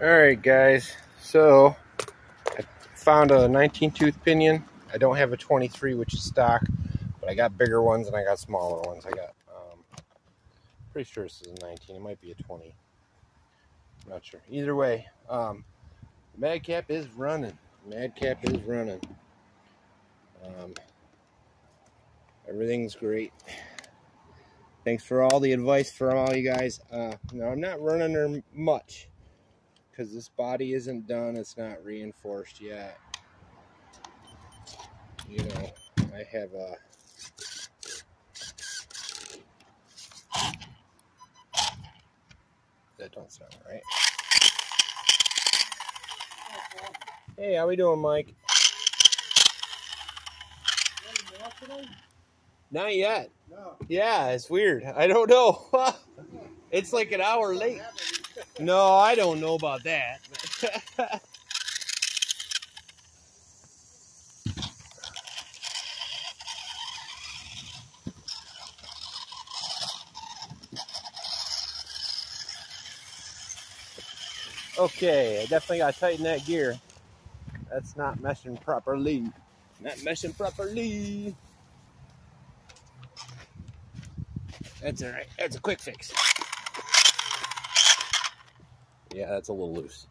Alright guys, so I found a 19 tooth pinion. I don't have a 23, which is stock, but I got bigger ones and I got smaller ones. I got, pretty sure this is a 19, it might be a 20. I'm not sure. Either way, MadCap is running. MadCap is running. Everything's great. Thanks for all the advice from all you guys. Now I'm not running her much because this body isn't done. It's not reinforced yet. You know, I have a that don't sound right. Hey, how we doing, Mike? Not yet. No. Yeah, it's weird. I don't know. It's like an hour late. No, I don't know about that. Okay, I definitely got to tighten that gear. That's not meshing properly. Not meshing properly. That's alright. That's a quick fix. Yeah, that's a little loose.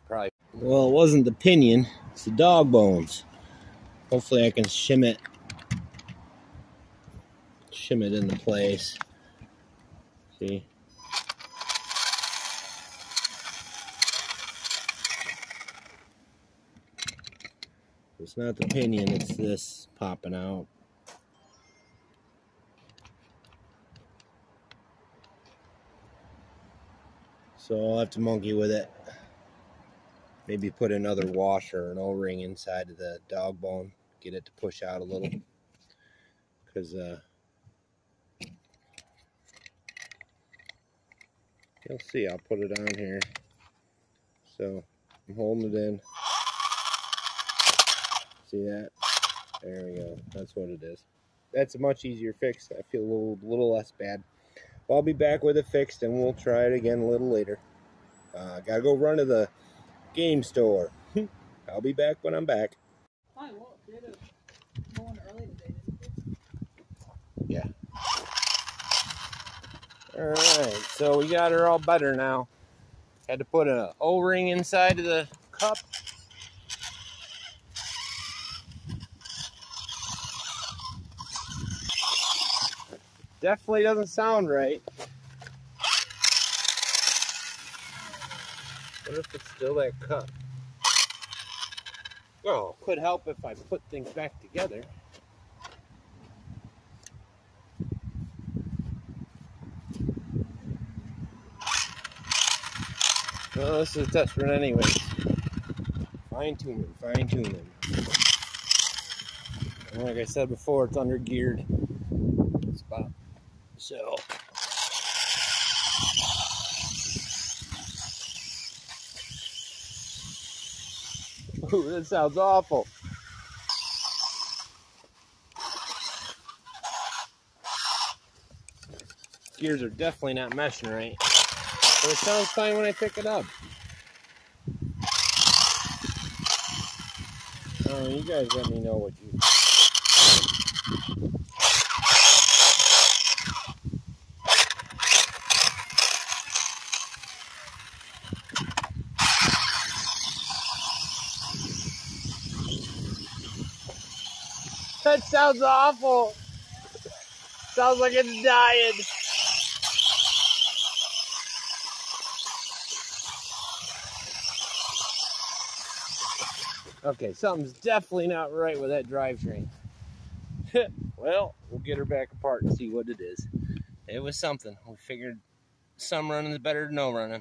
Probably. Well, it wasn't the pinion. It's the dog bones. Hopefully I can shim it into place. See? It's not the pinion, it's this popping out. So I'll have to monkey with it. Maybe put another washer, an O-ring inside of the dog bone. Get it to push out a little. Because, you'll see, I'll put it on here. So, I'm holding it in. See that? There we go. That's what it is. That's a much easier fix. I feel a little less bad. Well, I'll be back with it fixed, and we'll try it again a little later. Gotta go run to the game store. I'll be back when I'm back. Yeah. Alright, so we got her all better now. Had to put an O-ring inside of the cup. Definitely doesn't sound right. What if it's still that cup? Oh, could help if I put things back together. Well, this is a test run anyways. Fine tuning, fine tuning. And like I said before, it's under geared spot. So ooh, that sounds awful. Gears are definitely not meshing right. But it sounds fine when I pick it up. Oh, you guys let me know what you... That sounds awful. Sounds like it's dying. Okay, something's definitely not right with that drivetrain. Well, we'll get her back apart and see what it is. It was something. We figured some running is better than no running.